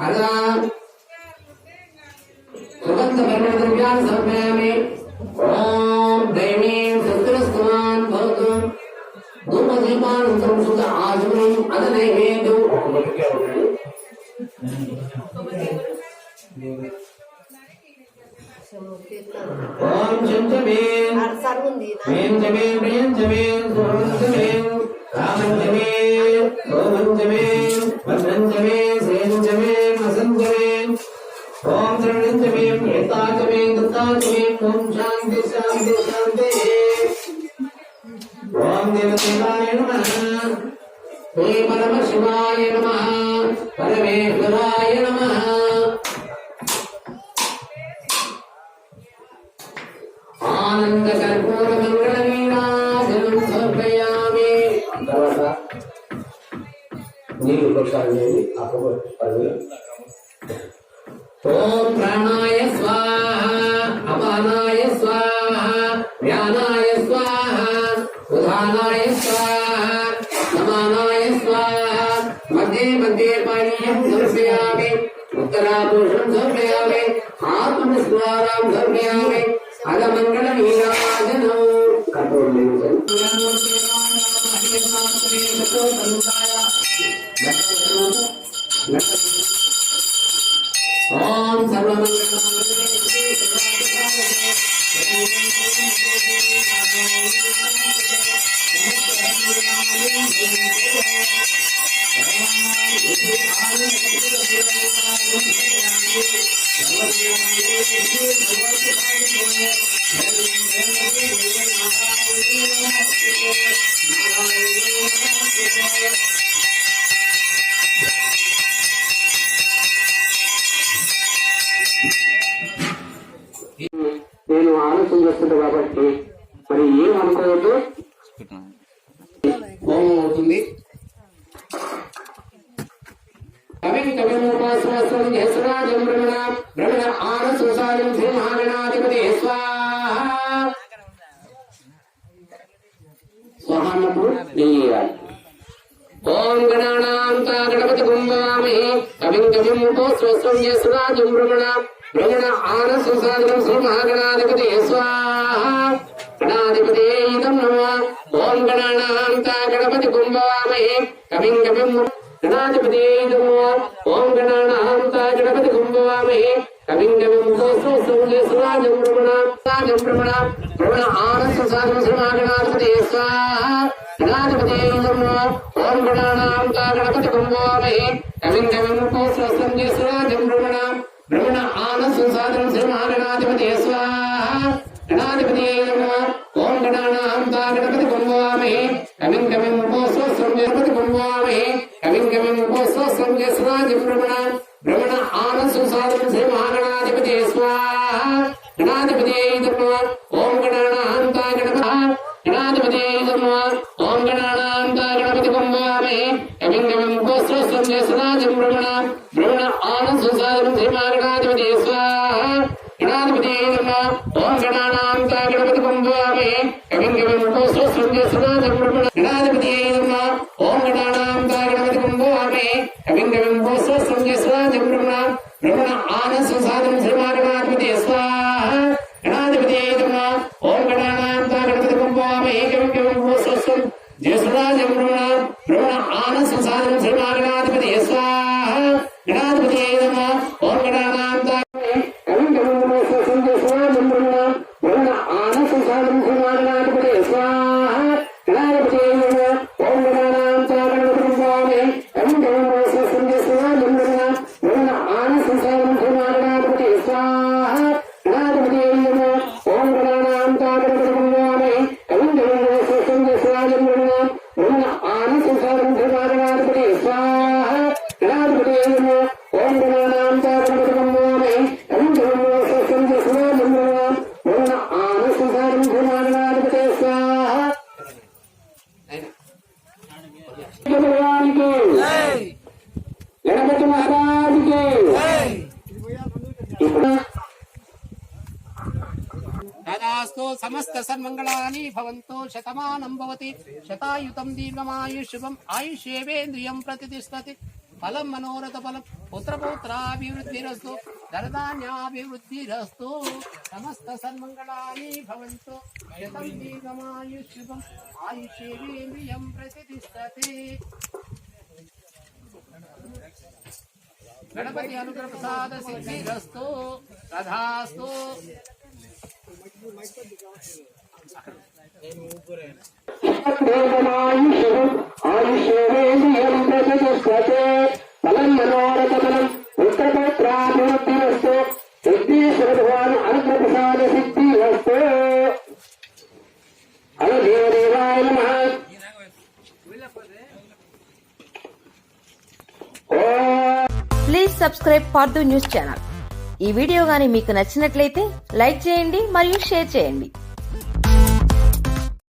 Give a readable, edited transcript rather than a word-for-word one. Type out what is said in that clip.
हरा सुगंधवर्णद्रव्यान् समर्पयामि। ओम दैवीं सत्रस्तवान् भवतु धूमदीपानन्तरं सुत आचमनम् अदनैवेद्यं ओम चंचमेन मेंचमेन प्रियंचमेन सुरंचमेन रामंचमेन सोमंचमेन भद्रंचमेन सेंचमेन असंचमेन ओम शरणंचमेन हेताचमेन दत्ताचमेन ओम शांति शांति शांति ओम देवदेवाय नमः हे परमशिवाय नमः परमेश्वराय नमः आनंद कर्पूर मंगल नीराजनं समर्पयामि। नील पक्षाले ओम प्राणाय स्वाहा अपानाय स्वाहा व्यानाय स्वाहा उदानाय स्वाहा समानाय स्वाहा मध्ये मध्ये पानीयं समर्पयामि उत्तरापुरुषं समर्पयामि आत्मनिस्वारां समर्पयामि अगमंगल नीराजनं ओम నేను ఆలోచన చేస్తుంటా కాబట్టి మరి ఏం అనుకోవద్దు హోమం అవుతుంది కవిం కవిమోపాస్వాస్వం యస్రాజం భ్రమణ భ్రమణ ఆనసుసారం శ్రీ మహాగణాధిపతి స్వాహ స్వాహాన్నప్పుడు నెయ్యాలి ఓం గణానాం తా గణపతి కుంభవామహే కవిం కవిమోపాస్వాస్వం యస్రాజం భ్రమణ भ्रमण आनसुसादरं श्री महागणाधिपति स्वाहा गणाधिपति नमः ओम गणानां ता गणपति कुंभवामहे कविं कविं गणाधिपति नमः ओम गणानां ता गणपति कुंभवामहे कविं कविं सुराजं भ्रमण भ्रमण आनसुसादरं श्री महागणाधिपति स्वाहा गणाधिपति नमः ओम गणानां ता गणपति कुंभवामहे कविं कविं सुराजं भ्रमण भ्रमण आनसुसादरं श्री महागणाधिपति स्वाहा गणाधिपति नमः ओम गणानां ता गणपति कुंभवामहे कविं कविं गणपति कुंभवामहे कविं कविं सुराजं भ्रमण भ्रमण आनसुसादरं श्री महागणाधिपति स्वाहा गणाधिपति नमः ओम गणानां ता गणाधिपति नमः ओम गणानां ता गणपति कुंभवामहे कविं कविं सुराजं भ्रमण भ्रमण आनसुसादरं श्री महागणाधिपति स्वाहा गणाधिपति नमः ओम गणानां ता गणपति कुंभवामहे कविं कविं सुराजं भ्रमण गणाधिपति नमः ओम गणानां ता गणपति कुंभवामहे कविं कविं सुराजं भ्रमण भ्रमण आनसुसादरं श्री महागणाधिपति स्वाहा गणाधिपति नमः ओम गणानां ता गणपति कुंभवामहे कविं कविं सुराजं भ्रमण भ्रमण आनसुसादरं श्री महागणाधिपति स्वाहा गणाधिपति नमः ओम गणानां ता कविं कविं सुराजं भ्रमण भ्रमण आनसुसादरं श्री महागणाधिपति स्वाहा गणाधिपति नमः ओम गणानां ता गणपति कुंभवामहे कविं कविं सुराजं भ्रमण भ्रमण आनसुसादरं श्री महागणाधिपति स्वाहा गणाधिपति नमः ओम गणानां ता गणपति कुंभवामहे कविं कविं सुराजं भ्रमण भ्रमण आनसुसादरं श्री महागणाधिपति स्वाहा गणाधिपति नमः ओम गणानां ता गणपति कुंभवामहे कविं कविं सुराजं भ्रमण भ्रमण आनसुसादरं श्री महागणाधिपति स्वाहा भगवान की गणपति महाराज की तदास्तु समस्त सन्मंगलानि भवन्तु शतमानं भवति शतायुतं दीर्घमायुः शुभम् आयुष्येवेन्द्रियं प्रतिष्ठति ఫలం మనోరథ ఫలం పుత్రపౌత్రాభివృద్ధిరస్తు ధనధాన్యాభివృద్ధిరస్తు సమస్త సన్మంగళాని భవంతు శతం దీర్ఘమాయుష్యుభం ఆయుష్యేంద్రియం ప్రతిష్టతి. గణపతి అనుగ్రహ ప్రసాద సిద్ధిరస్తు తథాస్తు. ఆయుష్యేంద్రియం ప్రతిష్టతే. ఫలం మనోరథ ఫలం పుత్రపౌత్రాభివృద్ధిరస్తు సిద్ధేశ్వర భగవాన్ అనుగ్రహ ప్రసాద సిద్ధిరస్తు. హలో దేవదేవాయ నమః. Please subscribe for news channel. ఈ వీడియో గాని మీకు నచ్చినట్లయితే లైక్ చేయండి మరియు షేర్ చేయండి.